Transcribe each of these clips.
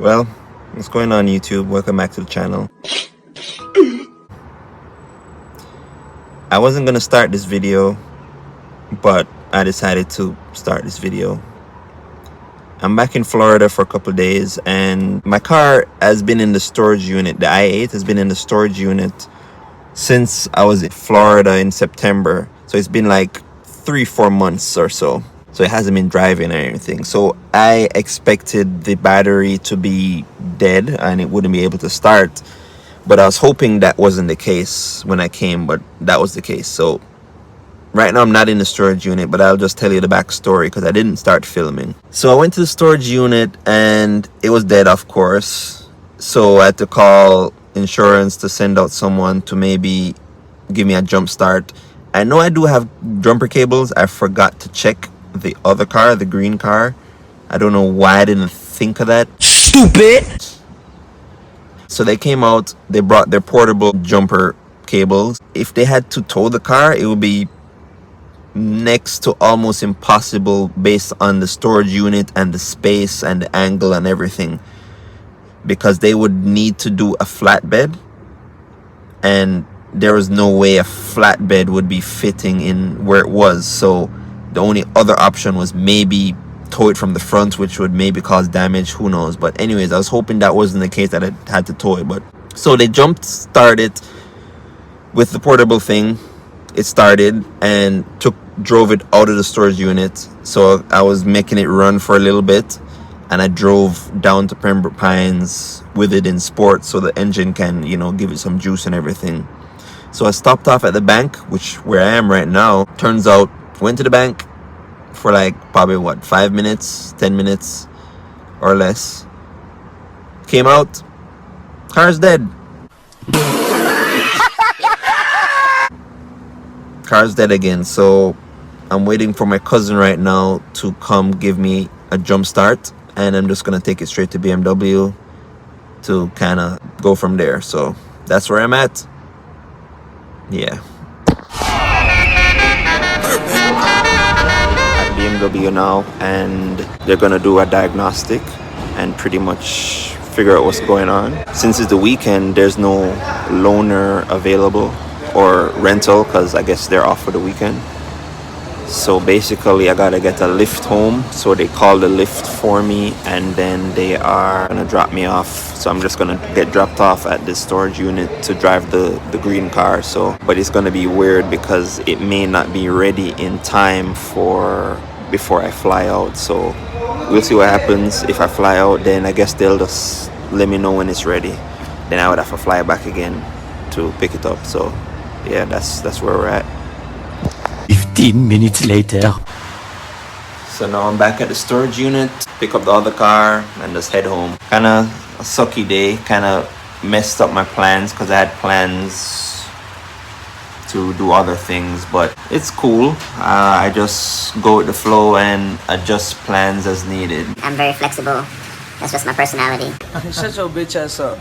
Well, what's going on YouTube? Welcome back to the channel. I wasn't gonna start this video, but I decided to start this video. I'm back in Florida for a couple of days and my car has been in the storage unit. The i8 has been in the storage unit since I was in Florida in September. So it's been like 3-4 months or so. So it hasn't been driving or anything. So I expected the battery to be dead and it wouldn't be able to start. But I was hoping that wasn't the case when I came, but that was the case. So right now I'm not in the storage unit, but I'll just tell you the backstory because I didn't start filming. So I went to the storage unit and it was dead, of course. So I had to call insurance to send out someone to maybe give me a jump start. I know I do have jumper cables. I forgot to check the other car, the green car. I don't know why I didn't think of that. Stupid! So they came out, they brought their portable jumper cables. If they had to tow the car, it would be next to almost impossible based on the storage unit and the space and the angle and everything, because they would need to do a flatbed and there was no way a flatbed would be fitting in where it was. So the only other option was maybe tow it from the front, which would maybe cause damage, who knows. But anyways, I was hoping that wasn't the case, that I had to tow it. But so they jump started with the portable thing. It started and drove it out of the storage unit. So I was making it run for a little bit and I drove down to Pembroke Pines with it in sport so the engine can, you know, give it some juice and everything. So I stopped off at the bank, where I am right now. Turns out, went to the bank for like probably what, 5 minutes, 10 minutes or less. Came out, car's dead. Car's dead again. So I'm waiting for my cousin right now to come give me a jump start, and I'm just gonna take it straight to BMW to kind of go from there. So that's where I'm at. Yeah. At BMW now, and they're gonna do a diagnostic and pretty much figure out what's going on. Since it's the weekend, there's no loaner available or rental because I guess they're off for the weekend. So basically I gotta get a lift home. So they call the lift for me and then they are gonna drop me off. So I'm just gonna get dropped off at the storage unit to drive the green car. So, but it's gonna be weird because it may not be ready in time before I fly out. So we'll see what happens. If I fly out, then I guess they'll just let me know when it's ready. Then I would have to fly back again to pick it up. So yeah, that's where we're at. 15 minutes later. So now I'm back at the storage unit, pick up the other car and just head home. Kind of a sucky day, kind of messed up my plans because I had plans to do other things, but it's cool. I just go with the flow and adjust plans as needed. I'm very flexible. That's just my personality. Shut your bitch ass up.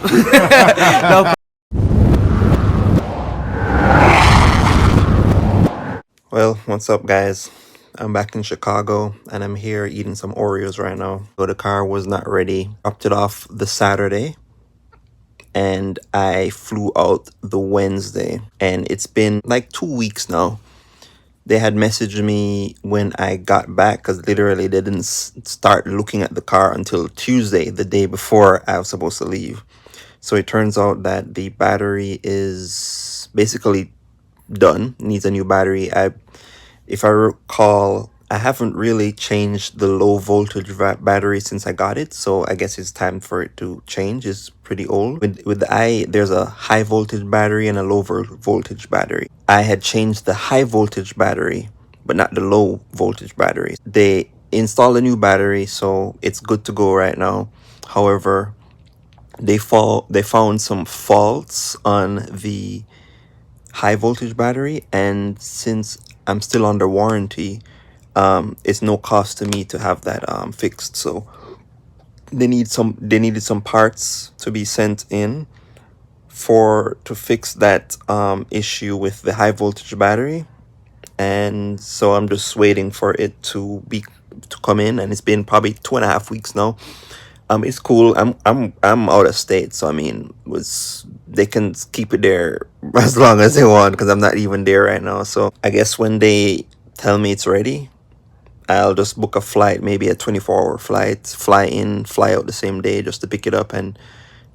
Well, what's up guys? I'm back in Chicago and I'm here eating some Oreos right now. So the car was not ready. Dropped it off the Saturday and I flew out the Wednesday, and it's been like 2 weeks now. They had messaged me when I got back because literally they didn't start looking at the car until Tuesday, the day before I was supposed to leave. So it turns out that the battery is basically done, needs a new battery. If I recall, I haven't really changed the low voltage battery since I got it, so I guess it's time for it to change. It's pretty old. With the there's a high voltage battery and a low voltage battery. I had changed the high voltage battery but not the low voltage battery. They installed a new battery, so it's good to go right now. However, they found some faults on the high voltage battery, and since I'm still under warranty, it's no cost to me to have that fixed. So they needed some parts to be sent in to fix that issue with the high voltage battery, and so I'm just waiting for it to come in, and it's been probably 2.5 weeks now. It's cool. I'm out of state, so I mean, was they can keep it there as long as they want because I'm not even there right now. So I guess when they tell me it's ready, I'll just book a flight, maybe a 24-hour flight, fly in, fly out the same day just to pick it up and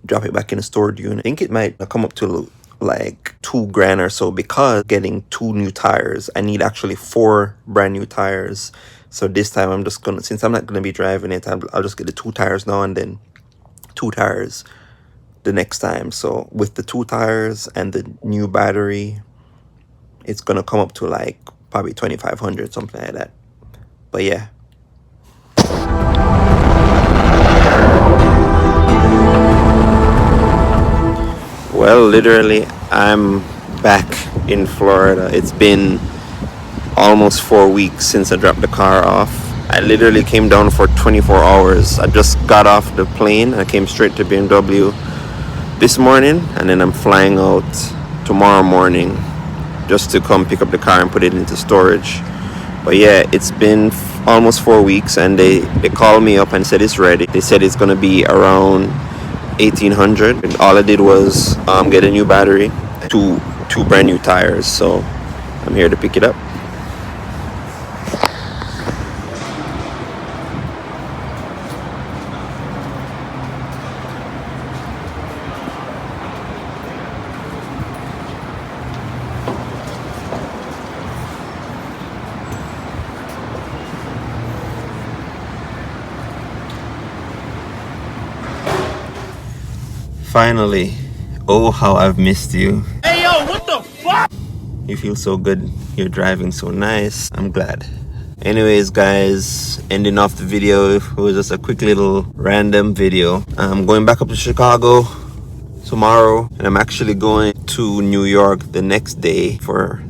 drop it back in the storage unit. I think it might come up to like $2,000 or so because getting 2 new tires. I need actually 4 brand new tires. So this time I'm just gonna, since I'm not gonna be driving it, I'll just get the 2 tires now and then 2 tires the next time. So with the 2 tires and the new battery, it's gonna come up to like probably 2,500, something like that. But yeah. Well, literally, I'm back in Florida. It's been almost 4 weeks since I dropped the car off. I literally came down for 24 hours. I just got off the plane. I came straight to BMW this morning, and then I'm flying out tomorrow morning just to come pick up the car and put it into storage. But yeah, it's been almost 4 weeks, and they called me up and said it's ready. They said it's gonna be around 1,800. And all I did was get a new battery, two brand new tires. So I'm here to pick it up. Finally. Oh, how I've missed you. Hey, yo, what the fuck? You feel so good. You're driving so nice. I'm glad. Anyways, guys, ending off the video. It was just a quick little random video. I'm going back up to Chicago tomorrow, and I'm actually going to New York the next day for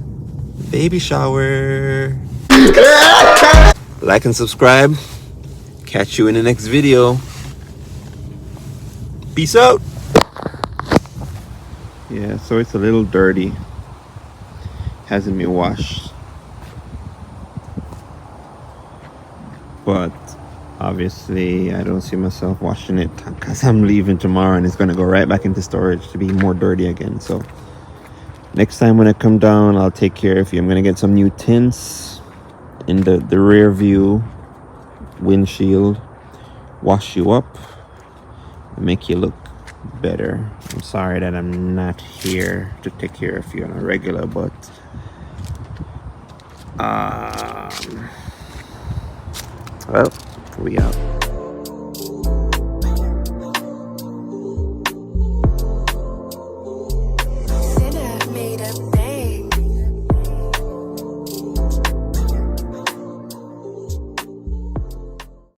baby shower. Like and subscribe. Catch you in the next video. Peace out. Yeah, so it's a little dirty. Hasn't been washed. But obviously I don't see myself washing it because I'm leaving tomorrow and it's going to go right back into storage to be more dirty again. So next time when I come down, I'll take care of you. I'm going to get some new tints in the rear view windshield, wash you up and make you look better. I'm sorry that I'm not here to take care of you on a regular, but well, we out.